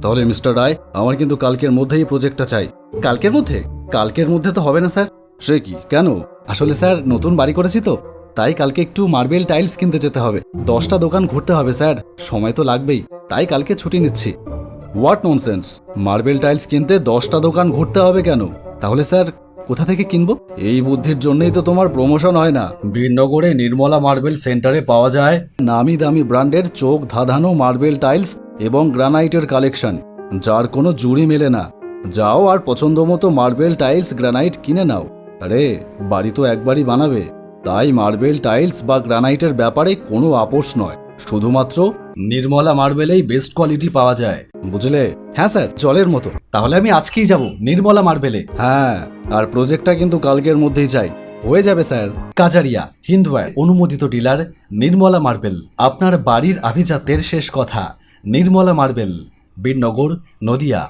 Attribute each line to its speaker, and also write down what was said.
Speaker 1: তাহলে মিস্টার রায়, আমার কিন্তু কালকের মধ্যেই প্রজেক্টটা চাই। কালকের মধ্যে? কালকের মধ্যে তো হবে না স্যার। সে কি, কেন? আসলে স্যার নতুন বাড়ি করেছি তো, তাই কালকে একটু মার্বেল টাইলস কিনতে যেতে হবে। 10টা দোকান ঘুরতে হবে স্যার, সময় তো লাগবেই, তাই কালকে ছুটি নিচ্ছি। What nonsense! মার্বেল টাইলস কিনতে 10টা দোকান ঘুরতে হবে কেন? তাহলে স্যার কোথা থেকে কিনবো? এই বুদ্ধির জন্যই তো তোমার প্রমোশন হয় না। বীরনগরে নির্মলা মার্বেল সেন্টারে পাওয়া যায় নামি দামি ব্র্যান্ডের চোখ ধাঁধানো মার্বেল টাইলস এবং গ্রানাইটের কালেকশন, যার কোনো জুড়ি মেলে না। যাও আর পছন্দ মতো মার্বেল টাইলস গ্রানাইট কিনে নাও। আরে বাড়ি তো একবারই বানাবে, তাই মার্বেল টাইলস বা গ্রানাইটের ব্যাপারে কোনো আপোষ নয়। শুধুমাত্র নির্মলা মার্বেলেই বেস্ট কোয়ালিটি পাওয়া যায়, বুঝলে? হ্যাঁ স্যার, জলের মতো। তাহলে আমি আজকেই যাব নির্মলা মার্বেলে। হ্যাঁ, আর প্রজেক্টটা কিন্তু কালকের মধ্যেই চাই। হয়ে যাবে স্যার। কাজারিয়া হিন্দওয়্যার অনুমোদিত ডিলার নির্মলা মার্বেল, আপনার বাড়ির আভিজাত্যের শেষ কথা। নির্মলা মার্বেল, বীরনগর, নদিয়া।